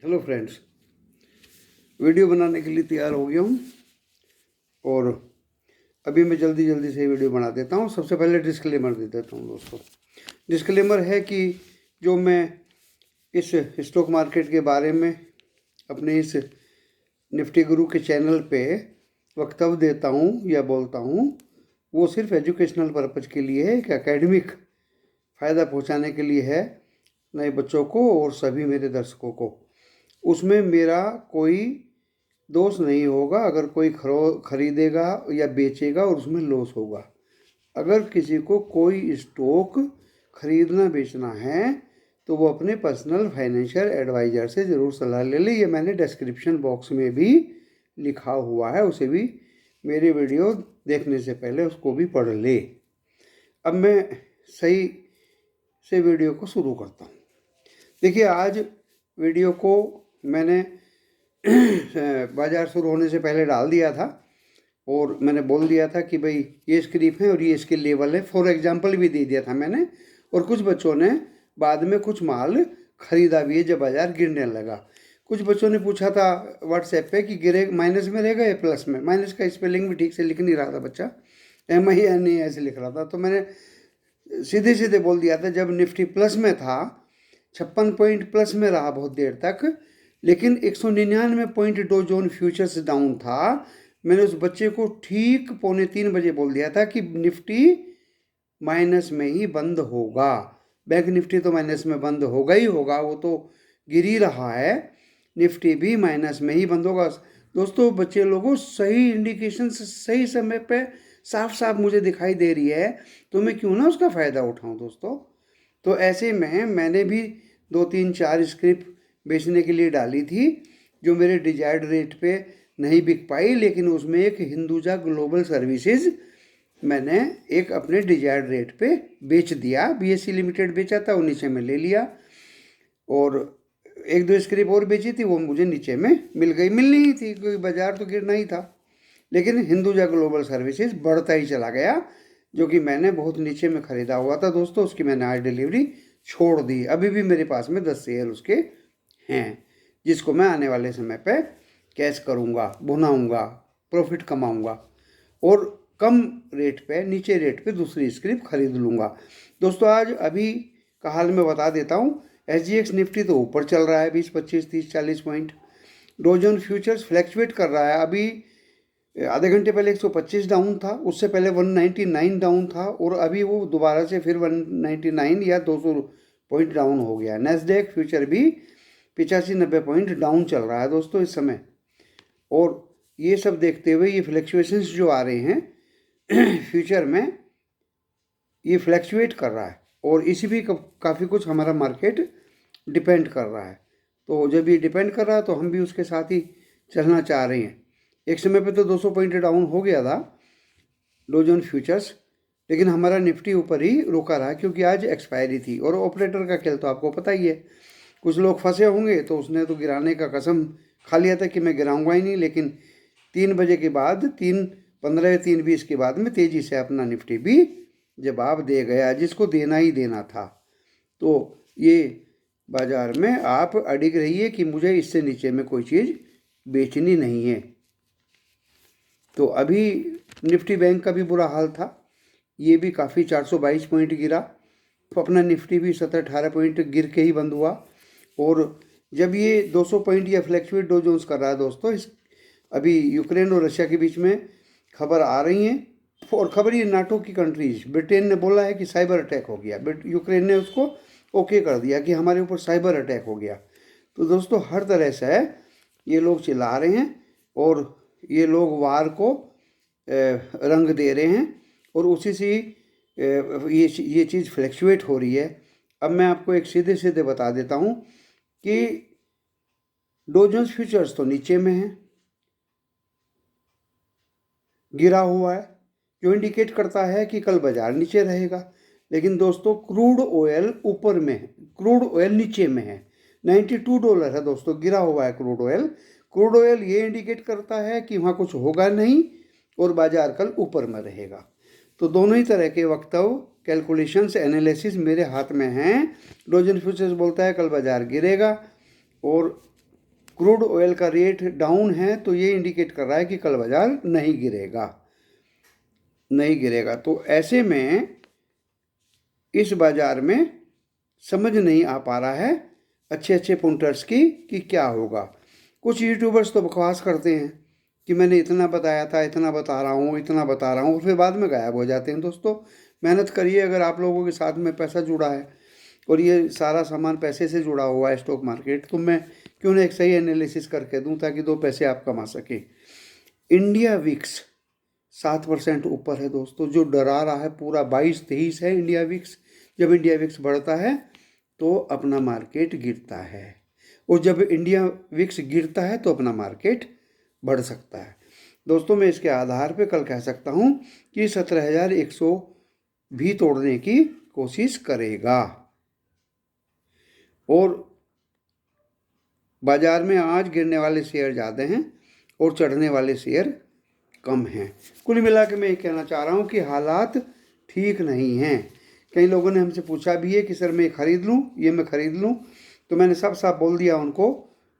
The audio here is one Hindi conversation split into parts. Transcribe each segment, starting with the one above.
हेलो फ्रेंड्स, वीडियो बनाने के लिए तैयार हो गया हूँ और अभी मैं जल्दी जल्दी से वीडियो बना देता हूँ। सबसे पहले डिस्क्लेमर दे देता हूँ दोस्तों। डिस्क्लेमर है कि जो मैं इस स्टॉक मार्केट के बारे में अपने इस निफ्टी गुरु के चैनल पे वक्तव्य देता हूँ या बोलता हूँ, वो सिर्फ एजुकेशनल पर्पज़ के लिए है, एक एकेडमिक फ़ायदा पहुँचाने के लिए है नए बच्चों को और सभी मेरे दर्शकों को। उसमें मेरा कोई दोष नहीं होगा अगर कोई खरीदेगा या बेचेगा और उसमें लॉस होगा। अगर किसी को कोई स्टॉक खरीदना बेचना है तो वो अपने पर्सनल फाइनेंशियल एडवाइज़र से ज़रूर सलाह ले ले। ये मैंने डिस्क्रिप्शन बॉक्स में भी लिखा हुआ है, उसे भी मेरी वीडियो देखने से पहले उसको भी पढ़ ले। अब मैं सही से वीडियो को शुरू करता हूँ। देखिए, आज वीडियो को मैंने बाज़ार शुरू होने से पहले डाल दिया था और मैंने बोल दिया था कि भाई ये स्क्रिप्ट है और ये इसके लेवल है। फॉर एग्जांपल भी दे दिया था मैंने, और कुछ बच्चों ने बाद में कुछ माल खरीदा भी है जब बाज़ार गिरने लगा। कुछ बच्चों ने पूछा था व्हाट्सएप पे कि गिरे माइनस में रहेगा या प्लस में। माइनस का स्पेलिंग भी ठीक से लिख नहीं रहा था बच्चा, MINE ऐसे लिख रहा था, तो मैंने सीधे सीधे बोल दिया था जब निफ्टी प्लस में था, 56 पॉइंट प्लस में रहा बहुत देर तक, लेकिन 199 point Dow Jones futures down था। मैंने उस बच्चे को ठीक 2:45 बजे बोल दिया था कि निफ्टी माइनस में ही बंद होगा। बैंक निफ्टी तो माइनस में बंद होगा ही होगा, वो तो गिर ही रहा है, निफ्टी भी माइनस में ही बंद होगा। दोस्तों, बच्चे लोगों, सही इंडिकेशन सही समय पे साफ साफ मुझे दिखाई दे रही है, तो मैं क्यों ना उसका फ़ायदा उठाऊं दोस्तों। तो ऐसे में मैंने भी 2-3-4 स्क्रिप्ट बेचने के लिए डाली थी जो मेरे डिजायर्ड रेट पे नहीं बिक पाई, लेकिन उसमें एक हिंदुजा ग्लोबल सर्विसेज मैंने एक अपने डिजायर्ड रेट पे बेच दिया। BSE लिमिटेड बेचा था, वो नीचे में ले लिया, और 1-2 स्क्रिप्ट और बेची थी, वो मुझे नीचे में मिलनी ही थी क्योंकि बाजार तो गिरना ही था। लेकिन हिंदुजा ग्लोबल सर्विसेज बढ़ता ही चला गया, जो कि मैंने बहुत नीचे में ख़रीदा हुआ था दोस्तों। उसकी मैंने आज डिलीवरी छोड़ दी। अभी भी मेरे पास में 10 शेयर उसके हैं, जिसको मैं आने वाले समय पे कैश करूँगा, भुनाऊँगा, प्रॉफिट कमाऊँगा और कम रेट पे, नीचे रेट पे दूसरी स्क्रिप्ट खरीद लूँगा। दोस्तों, आज अभी का हाल मैं बता देता हूँ। SGX निफ्टी तो ऊपर चल रहा है 20, 25, 30, 40 point. Dow Jones futures fluctuate कर रहा है। अभी आधे घंटे पहले 125 डाउन था, उससे पहले 199 डाउन था, और अभी वो दोबारा से फिर 199 या 200 पॉइंट डाउन हो गया। नैस्डैक फ्यूचर भी 85-90 पॉइंट डाउन चल रहा है दोस्तों इस समय। और ये सब देखते हुए ये फ्लैक्चुएशंस जो आ रहे हैं फ्यूचर में, ये फ्लैक्चुएट कर रहा है और इसी भी काफ़ी कुछ हमारा मार्केट डिपेंड कर रहा है। तो जब ये डिपेंड कर रहा है तो हम भी उसके साथ ही चलना चाह रहे हैं। एक समय पे तो 200 पॉइंट डाउन हो गया था डो जोन फ्यूचर्स, लेकिन हमारा निफ्टी ऊपर ही रुका रहा क्योंकि आज एक्सपायरी थी। और ऑपरेटर का खेल तो आपको पता ही है, कुछ लोग फंसे होंगे तो उसने तो गिराने का कसम खा लिया था कि मैं गिराऊंगा ही नहीं, लेकिन 3 बजे के बाद, 3:15 या 3:20 के बाद में तेज़ी से अपना निफ्टी भी जवाब दे गया, जिसको देना ही देना था। तो ये बाज़ार में आप अडिग रहिए कि मुझे इससे नीचे में कोई चीज़ बेचनी नहीं है। तो अभी निफ्टी बैंक का भी बुरा हाल था, ये भी काफ़ी 422 पॉइंट गिरा, तो अपना निफ्टी भी 17-18 पॉइंट गिर के ही बंद हुआ। और जब ये 200 पॉइंट या फ्लैक्चुएट डो जोन्स कर रहा है दोस्तों, इस अभी यूक्रेन और रशिया के बीच में खबर आ रही हैं, और खबर ये नाटो की कंट्रीज, ब्रिटेन ने बोला है कि साइबर अटैक हो गया, बट यूक्रेन ने उसको ओके कर दिया कि हमारे ऊपर साइबर अटैक हो गया। तो दोस्तों, हर तरह से ये लोग चिल्ला रहे हैं और ये लोग वार को रंग दे रहे हैं, और उसी से ये चीज़ फ्लैक्चुएट हो रही है। अब मैं आपको एक सीधे सीधे बता देता हूँ कि डो जोन्स फ्यूचर्स तो नीचे में है, गिरा हुआ है, जो इंडिकेट करता है कि कल बाजार नीचे रहेगा। लेकिन दोस्तों, क्रूड ऑयल ऊपर में है, क्रूड ऑयल नीचे में है, $92 है दोस्तों, गिरा हुआ है क्रूड ऑयल। क्रूड ऑयल ये इंडिकेट करता है कि वहाँ कुछ होगा नहीं और बाजार कल ऊपर में रहेगा। तो दोनों ही तरह के वक्तव्य, कैलकुलेशंस, एनालिसिस मेरे हाथ में हैं। डो जोन फ्यूचर्स बोलता है कल बाजार गिरेगा, और क्रूड ऑयल का रेट डाउन है तो ये इंडिकेट कर रहा है कि कल बाजार नहीं गिरेगा। तो ऐसे में इस बाजार में समझ नहीं आ पा रहा है अच्छे अच्छे पॉइंटर्स की कि क्या होगा। कुछ यूट्यूबर्स तो बकवास करते हैं कि मैंने इतना बताया था, इतना बता रहा हूँ, और फिर बाद में गायब हो जाते हैं। दोस्तों मेहनत करिए, अगर आप लोगों के साथ में पैसा जुड़ा है और ये सारा सामान पैसे से जुड़ा हुआ है स्टॉक मार्केट, तो मैं क्यों ना एक सही एनालिसिस करके दूं ताकि 2 पैसे आप कमा सके। इंडिया विक्स 7% ऊपर है दोस्तों, जो डरा रहा है पूरा 22-23 है इंडिया विक्स। जब इंडिया विक्स बढ़ता है तो अपना मार्केट गिरता है, और जब इंडिया विक्स गिरता है तो अपना मार्केट बढ़ सकता है। दोस्तों मैं इसके आधार पे कल कह सकता हूँ कि 17,100 भी तोड़ने की कोशिश करेगा। और बाजार में आज गिरने वाले शेयर ज़्यादा हैं और चढ़ने वाले शेयर कम हैं। कुल मिला के मैं ये कहना चाह रहा हूँ कि हालात ठीक नहीं हैं। कई लोगों ने हमसे पूछा भी है कि सर मैं ख़रीद लूँ, ये मैं ख़रीद लूँ, तो मैंने साफ बोल दिया उनको,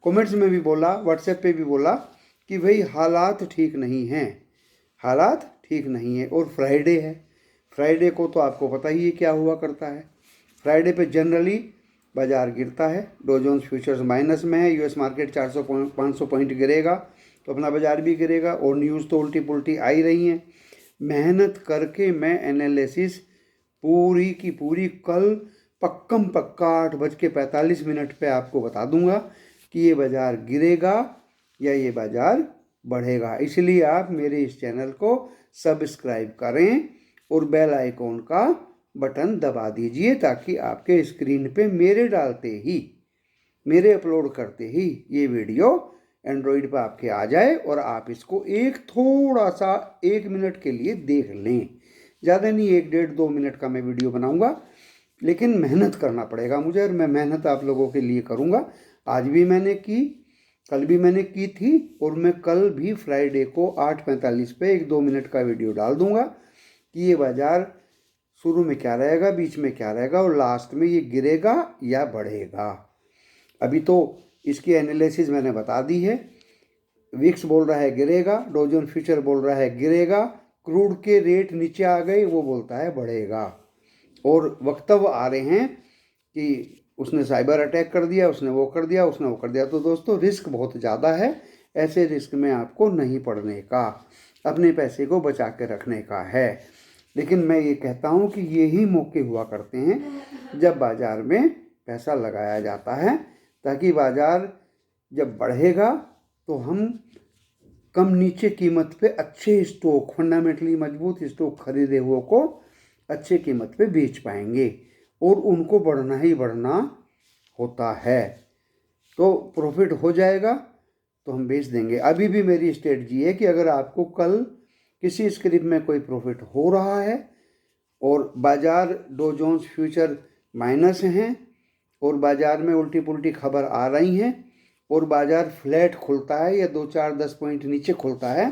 कमेंट्स में भी बोला, व्हाट्सएप पे भी बोला कि भाई हालात ठीक नहीं हैं, हालात ठीक नहीं है। और फ्राइडे है, फ्राइडे को तो आपको पता ही है क्या हुआ करता है। फ्राइडे पे जनरली बाजार गिरता है, डो जोन्स फ्यूचर्स माइनस में है, यूएस मार्केट 400-500 पॉइंट गिरेगा तो अपना बाजार भी गिरेगा। और न्यूज़ तो उल्टी पुल्टी आ ही रही हैं। मेहनत करके मैं एनालिसिस पूरी की पूरी कल पक्का 8:45 पे आपको बता दूंगा कि ये बाजार गिरेगा या ये बाजार बढ़ेगा। इसलिए आप मेरे इस चैनल को सब्सक्राइब करें और बेल आइकॉन का बटन दबा दीजिए ताकि आपके स्क्रीन पे मेरे अपलोड करते ही ये वीडियो एंड्रॉइड पर आपके आ जाए और आप इसको एक थोड़ा सा 1 मिनट के लिए देख लें। ज़्यादा नहीं, 1-1.5-2 मिनट का मैं वीडियो बनाऊंगा, लेकिन मेहनत करना पड़ेगा मुझे, और मैं मेहनत आप लोगों के लिए करूंगा। आज भी मैंने की, कल भी मैंने की थी, और मैं कल भी फ्राइडे को 8:45 पे 1-2 मिनट का वीडियो डाल दूंगा कि ये बाजार शुरू में क्या रहेगा, बीच में क्या रहेगा और लास्ट में ये गिरेगा या बढ़ेगा। अभी तो इसकी एनालिसिस मैंने बता दी है। विक्स बोल रहा है गिरेगा, डो जोन्स फ्यूचर बोल रहा है गिरेगा, क्रूड के रेट नीचे आ गए वो बोलता है बढ़ेगा, और वक्तव्य आ रहे हैं कि उसने साइबर अटैक कर दिया, उसने वो कर दिया। तो दोस्तों रिस्क बहुत ज़्यादा है, ऐसे रिस्क में आपको नहीं पड़ने का, अपने पैसे को बचा के रखने का है। लेकिन मैं ये कहता हूँ कि यही मौके हुआ करते हैं जब बाज़ार में पैसा लगाया जाता है, ताकि बाज़ार जब बढ़ेगा तो हम कम नीचे कीमत पे अच्छे स्टॉक, फंडामेंटली मजबूत स्टॉक खरीदे हुए को अच्छे कीमत पे बेच पाएंगे, और उनको बढ़ना ही बढ़ना होता है। तो प्रॉफिट हो जाएगा तो हम बेच देंगे। अभी भी मेरी स्ट्रेटजी है कि अगर आपको कल किसी स्क्रिप्ट में कोई प्रॉफिट हो रहा है और बाज़ार डो जोन्स फ्यूचर माइनस हैं और बाज़ार में उल्टी पुल्टी खबर आ रही हैं और बाज़ार फ्लैट खुलता है या 2-4-10 पॉइंट नीचे खुलता है,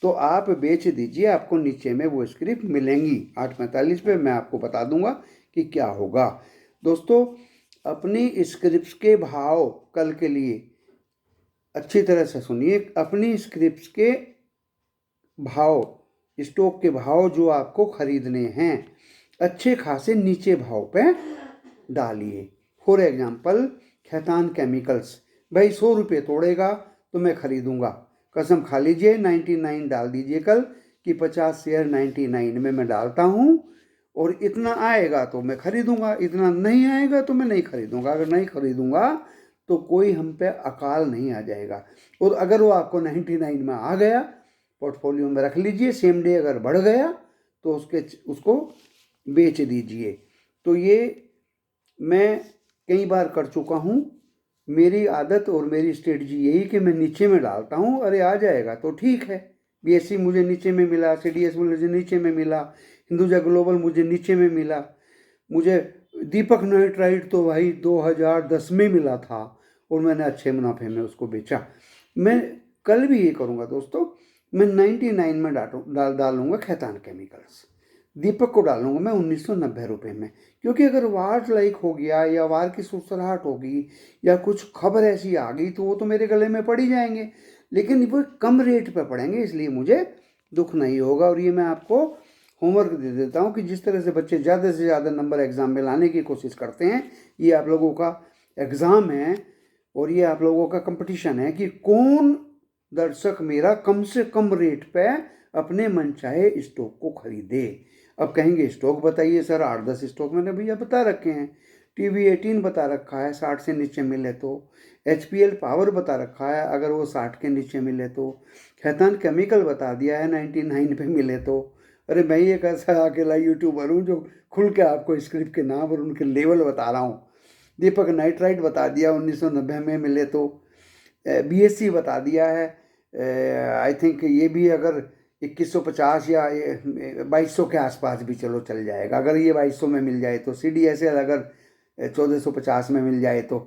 तो आप बेच दीजिए, आपको नीचे में वो स्क्रिप्ट मिलेंगी। 8:45 पे मैं आपको बता दूंगा कि क्या होगा। दोस्तों अपनी स्क्रिप्ट के भाव कल के लिए अच्छी तरह से सुनिए। अपनी स्क्रिप्ट के भाव, स्टॉक के भाव जो आपको खरीदने हैं, अच्छे खासे नीचे भाव पे डालिए। फॉर एग्जाम्पल खैतान केमिकल्स, भाई 100 रुपये तोड़ेगा तो मैं खरीदूंगा, कसम खा लीजिए 99 डाल दीजिए कल कि 50 शेयर 99 में मैं डालता हूँ, और इतना आएगा तो मैं खरीदूंगा, इतना नहीं आएगा तो मैं नहीं खरीदूंगा। अगर नहीं खरीदूंगा तो कोई हम पे अकाल नहीं आ जाएगा। और अगर वो आपको 99 में आ गया, पोर्टफोलियो में रख लीजिए, सेम डे अगर बढ़ गया तो उसको बेच दीजिए। तो ये मैं कई बार कर चुका हूँ। मेरी आदत और मेरी स्ट्रेटजी यही कि मैं नीचे में डालता हूँ, अरे आ जाएगा तो ठीक है। बीएससी मुझे नीचे में मिला, सीडीएस मुझे नीचे में मिला, हिंदुजा ग्लोबल मुझे नीचे में मिला, मुझे दीपक नाइट्राइट तो भाई 2010 में मिला था और मैंने अच्छे मुनाफे में उसको बेचा। मैं कल भी ये करूँगा दोस्तों, मैं 99 में डालूंगा खैतान केमिकल्स। दीपक को डालूंगा मैं 1990 रुपये में, क्योंकि अगर वार लाइक हो गया या वार की सुसराहट होगी या कुछ खबर ऐसी आ गई तो वो तो मेरे गले में पड़ ही जाएंगे, लेकिन वो कम रेट पे पड़ेंगे, इसलिए मुझे दुख नहीं होगा। और ये मैं आपको होमवर्क दे देता हूँ कि जिस तरह से बच्चे ज़्यादा से ज़्यादा नंबर एग्ज़ाम में लाने की कोशिश करते हैं, ये आप लोगों का एग्ज़ाम है और ये आप लोगों का कंपटीशन है कि कौन दर्शक मेरा कम से कम रेट पे अपने मनचाहे स्टॉक को खरीदे। अब कहेंगे स्टॉक बताइए सर, 8-10 स्टॉक मैंने भैया बता रखे हैं। TV18 बता रखा है 60 से नीचे मिले तो, HPL पावर बता रखा है अगर वो 60 के नीचे मिले तो, खैतान केमिकल बता दिया है 99 पे मिले तो। अरे मैं एक ऐसा अकेला यूट्यूबर हूँ जो खुल के आपको स्क्रिप्ट के नाम और उनके लेवल बता रहा हूँ। दीपक नाइट्राइट बता दिया 1990 में मिले तो, BSC बता दिया है, आई थिंक ये भी अगर 2150 या 2200 के आसपास भी चलो चल जाएगा, अगर ये 2200 में मिल जाए तो। CDSL अगर 1450 में मिल जाए तो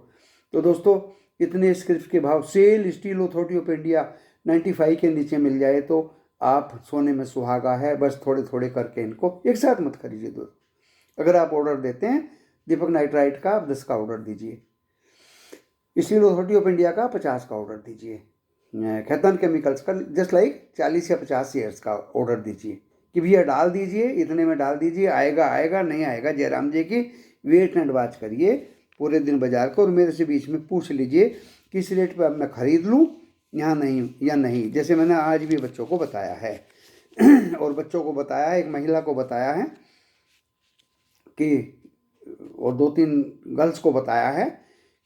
दोस्तों इतने स्क्रिप्ट के भाव। SAIL Steel Authority of India 95 के नीचे मिल जाए तो आप सोने में सुहागा है। बस थोड़े थोड़े करके इनको एक साथ मत खरीदिए दोस्तों। अगर आप ऑर्डर देते हैं दीपक नाइट्राइट का, आप 10 का ऑर्डर दीजिए, स्टील अथॉरिटी ऑफ इंडिया का 50 का ऑर्डर दीजिए, खैतान केमिकल्स का जस्ट लाइक 40 या 50 शेयर्स का ऑर्डर दीजिए कि भैया डाल दीजिए, इतने में डाल दीजिए, आएगा आएगा नहीं आएगा जयराम जी की वेट एंड वॉच करिए पूरे दिन बाजार को, और मेरे से बीच में पूछ लीजिए किस रेट पर अब मैं ख़रीद लूँ यहाँ नहीं या नहीं, जैसे मैंने आज भी बच्चों को बताया है और बच्चों को बताया है, एक महिला को बताया है कि, और 2-3 गर्ल्स को बताया है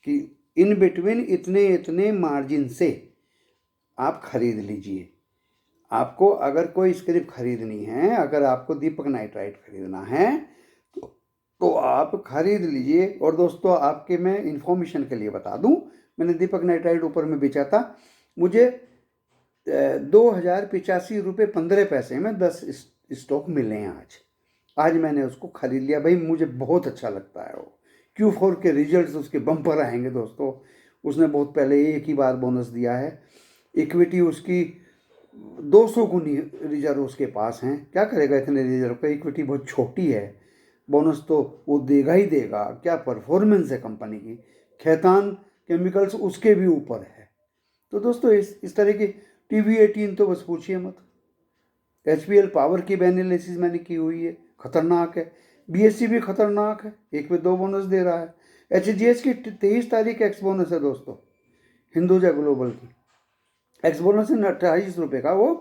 कि इन बिटवीन इतने इतने मार्जिन से आप खरीद लीजिए। आपको अगर कोई स्क्रिप्ट खरीदनी है, अगर आपको दीपक नाइट्राइट खरीदना है तो आप खरीद लीजिए। और दोस्तों आपके मैं इन्फॉर्मेशन के लिए बता दूं, मैंने दीपक नाइट्राइट ऊपर में बेचा था, मुझे 2085 रुपये 15 पैसे में 10 स्टॉक मिले हैं आज मैंने उसको खरीद लिया। भाई मुझे बहुत अच्छा लगता है वो। Q4 के रिजल्ट्स उसके बम्पर आएंगे दोस्तों। उसने बहुत पहले एक ही बार बोनस दिया है, इक्विटी उसकी 200 गुनी रिजर्व उसके पास हैं। क्या करेगा इतने रिजर्व का, इक्विटी बहुत छोटी है, बोनस तो वो देगा ही देगा। क्या परफॉर्मेंस है कंपनी की। खैतान केमिकल्स उसके भी ऊपर है। तो दोस्तों इस तरह की TV18 तो बस पूछिए मत। HPL पावर की एनालिसिस मैंने की हुई है, खतरनाक है। BSC भी खतरनाक है, एक पे 2 बोनस दे रहा है। HGH की 23 तारीख एक्स बोनस है दोस्तों, हिंदुजा ग्लोबल की एक्स बोनस है 28 रुपये का, वो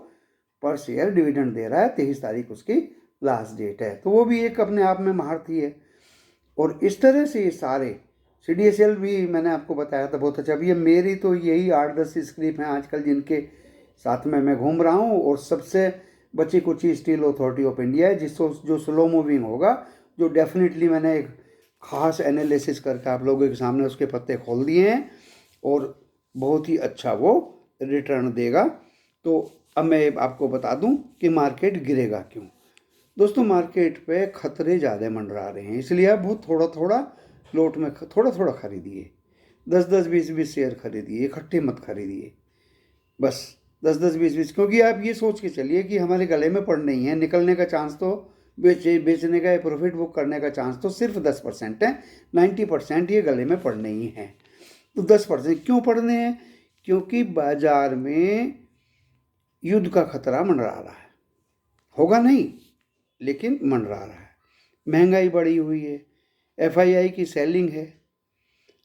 पर शेयर डिविडेंड दे रहा है। 23 तारीख उसकी लास्ट डेट है, तो वो भी एक अपने आप में महारथी है। और इस तरह से ये सारे CDSL भी मैंने आपको बताया था बहुत अच्छा। अभी मेरी तो यही 8-10 स्क्रिप्ट हैं आजकल जिनके साथ में मैं घूम रहा हूँ। और सबसे बची कुची स्टील अथॉरिटी ऑफ इंडिया है, जिसको जो स्लो मूविंग होगा, जो डेफिनेटली मैंने एक ख़ास एनालिसिस करके आप लोगों के सामने उसके पत्ते खोल दिए हैं और बहुत ही अच्छा वो रिटर्न देगा। तो अब मैं आपको बता दूं कि मार्केट गिरेगा क्यों। दोस्तों मार्केट पे खतरे ज़्यादा मंडरा रहे हैं, इसलिए आप बहुत थोड़ा थोड़ा लोट में थोड़ा थोड़ा खरीदिए। 10-10 20-20 शेयर खरीदिए, इकट्ठे मत खरीदिए। बस 10-10 20-20, क्योंकि आप ये सोच के चलिए कि हमारे गले में पड़ने ही है, निकलने का चांस तो बेचने का प्रॉफिट बुक करने का चांस तो सिर्फ 10% है, 90% ये गले में पड़ने ही है। तो 10% क्यों पड़ने हैं? क्योंकि बाजार में युद्ध का खतरा मंडरा रहा है, होगा नहीं लेकिन मंडरा रहा है। महंगाई बढ़ी हुई है, FII की सेलिंग है,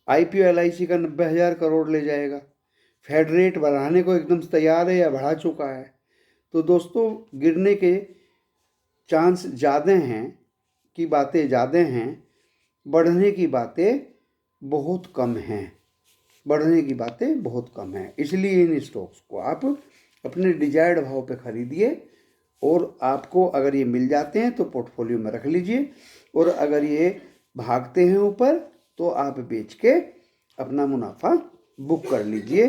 IPO LIC का 90,000 करोड़ ले जाएगा, फेड रेट बढ़ाने को एकदम तैयार है या बढ़ा चुका है। तो दोस्तों गिरने के चांस ज़्यादा हैं की बातें ज़्यादा हैं, बढ़ने की बातें बहुत कम हैं, बढ़ने की बातें बहुत कम हैं। इसलिए इन स्टॉक्स को आप अपने डिजायर्ड भाव पे खरीदिए और आपको अगर ये मिल जाते हैं तो पोर्टफोलियो में रख लीजिए, और अगर ये भागते हैं ऊपर तो आप बेच के अपना मुनाफा बुक कर लीजिए।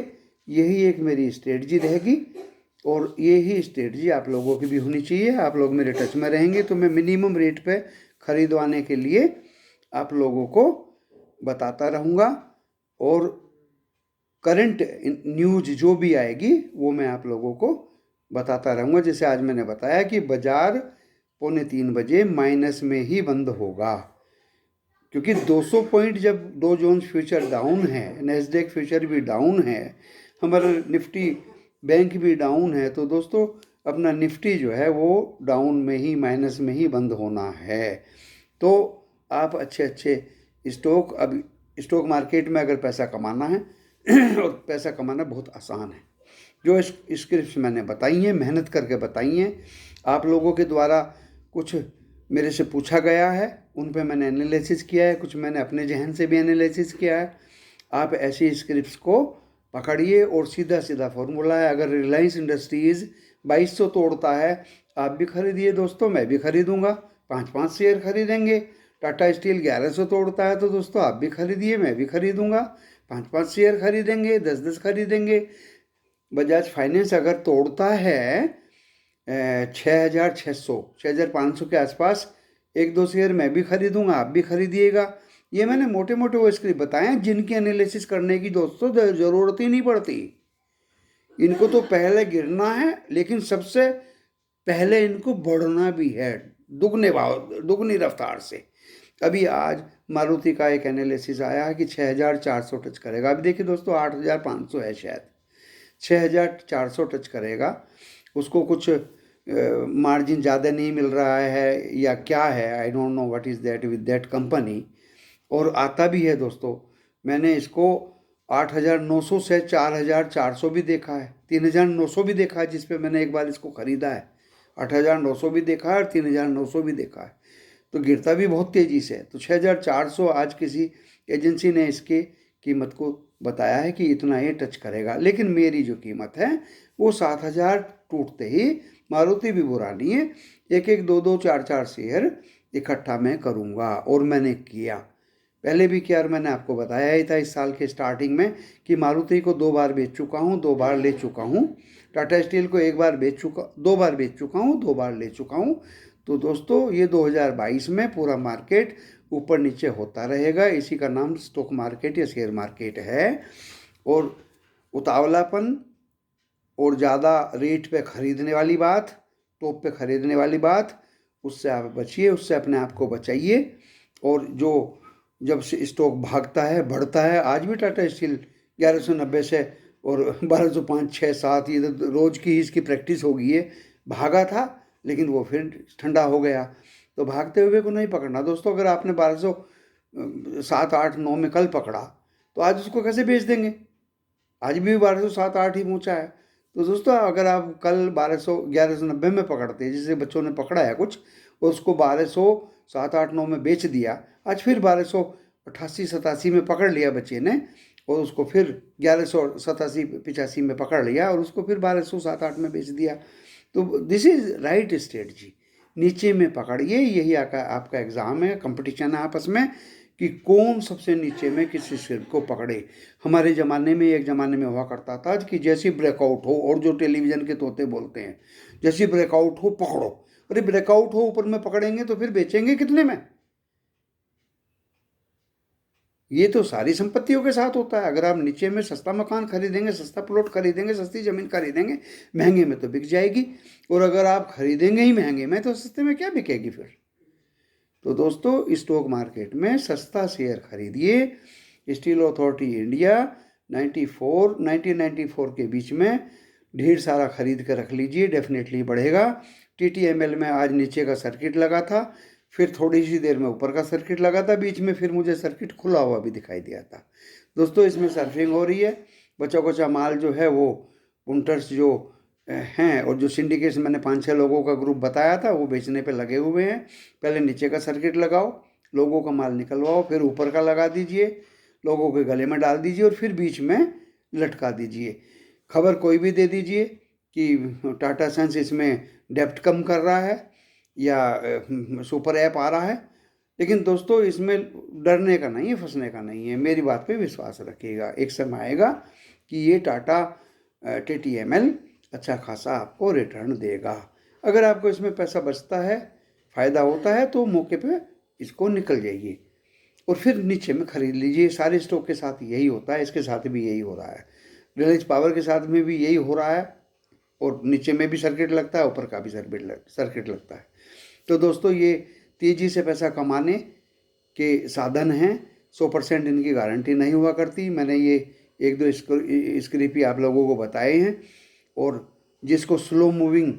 यही एक मेरी स्ट्रेटजी रहेगी और यही स्ट्रेटजी आप लोगों की भी होनी चाहिए। आप लोग मेरे टच में रहेंगे तो मैं मिनिमम रेट पे खरीदवाने के लिए आप लोगों को बताता रहूँगा, और करंट न्यूज जो भी आएगी वो मैं आप लोगों को बताता रहूँगा। जैसे आज मैंने बताया कि बाजार 2:45 माइनस में ही बंद होगा, क्योंकि 200 पॉइंट जब डो जोन्स फ्यूचर डाउन है, नेस्डेक फ्यूचर भी डाउन है, हमारा निफ्टी बैंक भी डाउन है, तो दोस्तों अपना निफ्टी जो है वो डाउन में ही, माइनस में ही बंद होना है। तो आप अच्छे अच्छे अब स्टॉक मार्केट में अगर पैसा कमाना है और पैसा कमाना बहुत आसान है, जो स्क्रिप्ट्स मैंने बताई हैं, मेहनत करके बताई हैं, आप लोगों के द्वारा कुछ मेरे से पूछा गया है, उन पे मैंने एनालिसिस किया है, कुछ मैंने अपने जहन से भी एनालिसिस किया है। आप ऐसी स्क्रिप्ट्स को पकड़िए और सीधा सीधा फॉर्मूला है, अगर रिलायंस इंडस्ट्रीज़ 2200 तोड़ता है, आप भी खरीदिए दोस्तों, मैं भी खरीदूंगा, 5-5 शेयर खरीदेंगे। टाटा स्टील 1100 तोड़ता है तो दोस्तों आप भी खरीदिए, मैं भी खरीदूंगा, 5-5 शेयर खरीदेंगे, 10-10 खरीदेंगे। बजाज फाइनेंस अगर तोड़ता है 6,500 के आसपास, 1-2 शेयर मैं भी खरीदूंगा, आप भी खरीदिएगा। ये मैंने मोटे मोटे वो स्क्रिप्ट बताए हैं जिनकी एनालिसिस करने की दोस्तों ज़रूरत ही नहीं पड़ती। इनको तो पहले गिरना है, लेकिन सबसे पहले इनको बढ़ना भी है दुगनी रफ्तार से। अभी आज मारुति का एक एनालिसिस आया है कि 6,400 टच करेगा। अभी देखिए दोस्तों 8,500 है, शायद 6,400 टच करेगा। उसको कुछ मार्जिन ज़्यादा नहीं मिल रहा है या क्या है, I don't know what is that with that company. और आता भी है दोस्तों, मैंने इसको 8,900 से 4,400 भी देखा है, 3,900 भी देखा है, जिस पे मैंने एक बार इसको ख़रीदा है। 8,900 भी देखा है और 3,900 भी देखा है, तो गिरता भी बहुत तेज़ी से। तो 6,400 आज किसी एजेंसी ने इसकी कीमत को बताया है कि इतना ये टच करेगा, लेकिन मेरी जो कीमत है वो 7,000 टूटते ही, मारुति भी बुरा नहीं है, 1-1, 2-2, 4-4 शेयर इकट्ठा मैं करूँगा। और मैंने किया, पहले भी किया, और मैंने आपको बताया ही था इस साल के स्टार्टिंग में कि मारुति को 2 बार बेच चुका हूँ, 2 बार ले चुका हूँ। टाटा स्टील को 1 बार बेच चुका, 2 बार बेच चुका हूँ, 2 बार ले चुका हूँ। तो दोस्तों ये 2022 में पूरा मार्केट ऊपर नीचे होता रहेगा, इसी का नाम स्टॉक मार्केट या शेयर मार्केट है। और उतावलापन और ज़्यादा रेट पे ख़रीदने वाली बात, टॉप पे ख़रीदने वाली बात, उससे आप बचिए, उससे अपने आप को बचाइए। और जो जब से स्टॉक भागता है, बढ़ता है, आज भी टाटा स्टील 1190 से और 1205, 6, 7, ये तो रोज़ की ही इसकी प्रैक्टिस हो गई है। भागा था लेकिन वो फिर ठंडा हो गया, तो भागते हुए को नहीं पकड़ना दोस्तों। अगर आपने 1207, 8, 9 में कल पकड़ा, तो आज उसको कैसे बेच देंगे? आज भी 1207, 8 ही पहुँचा है। तो दोस्तों अगर आप कल 1190 में पकड़ते, जिसे बच्चों ने पकड़ा है कुछ, और उसको 1207, 8, 9 में बेच दिया, आज फिर 1288, 87 में पकड़ लिया बच्चे ने, और उसको फिर 1187, 85 में पकड़ लिया, और उसको फिर 1207, 8 में बेच दिया। तो दिस इज़ राइट स्ट्रेटजी, नीचे में पकड़िए। यही आपका एग्ज़ाम है, कंपटीशन है आपस में कि कौन सबसे नीचे में किस शेयर को पकड़े। हमारे ज़माने में, एक ज़माने में हुआ करता था कि जैसे ब्रेकआउट हो, और जो टेलीविज़न के तोते बोलते हैं, जैसे ब्रेकआउट हो पकड़ो। अरे ब्रेकआउट हो ऊपर में पकड़ेंगे तो फिर बेचेंगे कितने में? ये तो सारी संपत्तियों के साथ होता है। अगर आप नीचे में सस्ता मकान खरीदेंगे, सस्ता प्लॉट खरीदेंगे, सस्ती ज़मीन खरीदेंगे, महंगे में तो बिक जाएगी। और अगर आप खरीदेंगे ही महंगे में, तो सस्ते में क्या बिकेगी फिर? तो दोस्तों स्टॉक मार्केट में सस्ता शेयर खरीदिए। स्टील अथॉरिटी इंडिया 1994 के बीच में ढेर सारा खरीद कर रख लीजिए, डेफिनेटली बढ़ेगा। TTML में आज नीचे का सर्किट लगा था, फिर थोड़ी सी देर में ऊपर का सर्किट लगा था, बीच में फिर मुझे सर्किट खुला हुआ भी दिखाई दिया था। दोस्तों इसमें सर्फिंग हो रही है, बचा कुचा माल जो है वो पुंटर्स जो हैं, और जो सिंडिकेट्स मैंने 5-6 लोगों का ग्रुप बताया था, वो बेचने पे लगे हुए हैं। पहले नीचे का सर्किट लगाओ, लोगों का माल निकलवाओ, फिर ऊपर का लगा दीजिए, लोगों के गले में डाल दीजिए, और फिर बीच में लटका दीजिए। खबर कोई भी दे दीजिए कि टाटा सन्स इसमें डेप्ट कम कर रहा है या सुपर ऐप आ रहा है, लेकिन दोस्तों इसमें डरने का नहीं है, फंसने का नहीं है। मेरी बात पे विश्वास रखिएगा, एक समय आएगा कि ये टाटा TTML अच्छा खासा आपको रिटर्न देगा। अगर आपको इसमें पैसा बचता है, फ़ायदा होता है, तो मौके पे इसको निकल जाइए और फिर नीचे में ख़रीद लीजिए। सारे स्टॉक के साथ यही होता है, इसके साथ भी यही हो रहा है, रिलायंस पावर के साथ में भी यही हो रहा है, और नीचे में भी सर्किट लगता है, ऊपर का भी सर्किट लगता है। तो दोस्तों ये तेज़ी से पैसा कमाने के साधन हैं। 100% इनकी गारंटी नहीं हुआ करती। मैंने ये 1-2 स्क्रिप्ट ही आप लोगों को बताए हैं। और जिसको स्लो मूविंग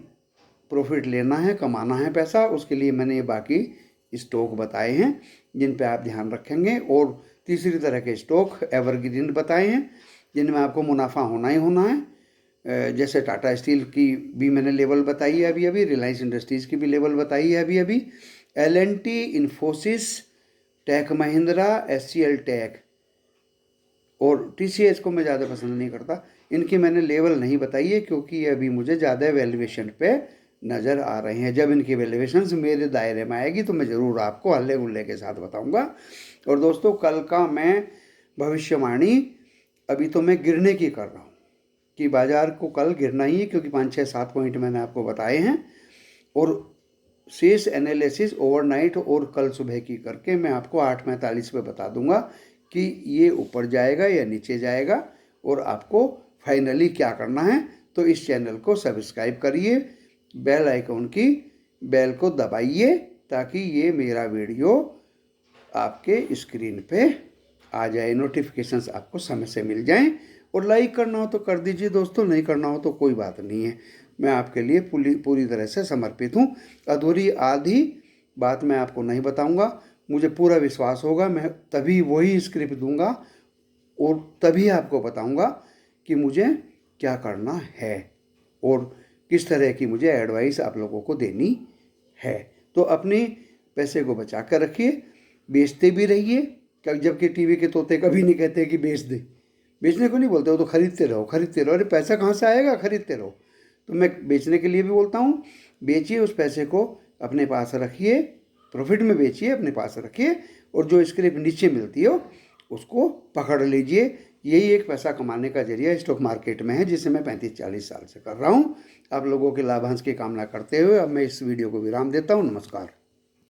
प्रॉफिट लेना है, कमाना है पैसा, उसके लिए मैंने ये बाकी स्टॉक बताए हैं जिन पे आप ध्यान रखेंगे। और तीसरी तरह के स्टॉक एवरग्रीन बताए हैं जिनमें आपको मुनाफा होना ही होना है। जैसे टाटा स्टील की भी मैंने लेवल बताई है अभी, रिलायंस इंडस्ट्रीज़ की भी लेवल बताई है अभी, L&T, Infosys, tech Mahindra, SCL tech और TCS को मैं ज़्यादा पसंद नहीं करता। इनकी मैंने लेवल नहीं बताई है क्योंकि ये अभी मुझे ज़्यादा वैल्यूएशन पे नज़र आ रहे हैं। जब इनकी वैल्यूएशंस मेरे दायरे में आएगी तो मैं ज़रूर आपको हल्ले गुल्ले के साथ बताऊंगा। और दोस्तों कल का मैं भविष्यवाणी अभी तो मैं गिरने की कर रहा हूँ कि बाज़ार को कल गिरना ही है, क्योंकि 5-6-7 पॉइंट मैंने आपको बताए हैं। और शेष एनालिसिस ओवरनाइट और कल सुबह की करके मैं आपको 8:45 पे बता दूंगा कि ये ऊपर जाएगा या नीचे जाएगा और आपको फाइनली क्या करना है। तो इस चैनल को सब्सक्राइब करिए, बेल आइकॉन की बेल को दबाइए ताकि ये मेरा वीडियो आपके स्क्रीन पे आ जाए, नोटिफिकेशंस आपको समय से मिल जाएं। और लाइक करना हो तो कर दीजिए दोस्तों, नहीं करना हो तो कोई बात नहीं है। मैं आपके लिए पूरी तरह से समर्पित हूँ। अधूरी आधी बात मैं आपको नहीं बताऊँगा। मुझे पूरा विश्वास होगा, मैं तभी वही स्क्रिप्ट दूंगा और तभी आपको बताऊंगा कि मुझे क्या करना है और किस तरह की मुझे एडवाइस आप लोगों को देनी है। तो अपने पैसे को बचा कर रखिए, बेचते भी रहिए, जबकि टीवी के तोते कभी नहीं कहते कि बेच दे। बेचने को नहीं बोलते, वो तो खरीदते रहो खरीदते रहो। अरे पैसा कहाँ से आएगा, खरीदते रहो। तो मैं बेचने के लिए भी बोलता हूँ, बेचिए, उस पैसे को अपने पास रखिए, प्रॉफिट में बेचिए, अपने पास रखिए और जो स्क्रिप्ट नीचे मिलती हो उसको पकड़ लीजिए। यही एक पैसा कमाने का जरिया स्टॉक मार्केट में है, जिसे मैं 35-40 साल से कर रहा हूँ। आप लोगों के लाभांश की कामना करते हुए अब मैं इस वीडियो को विराम देता हूँ। नमस्कार।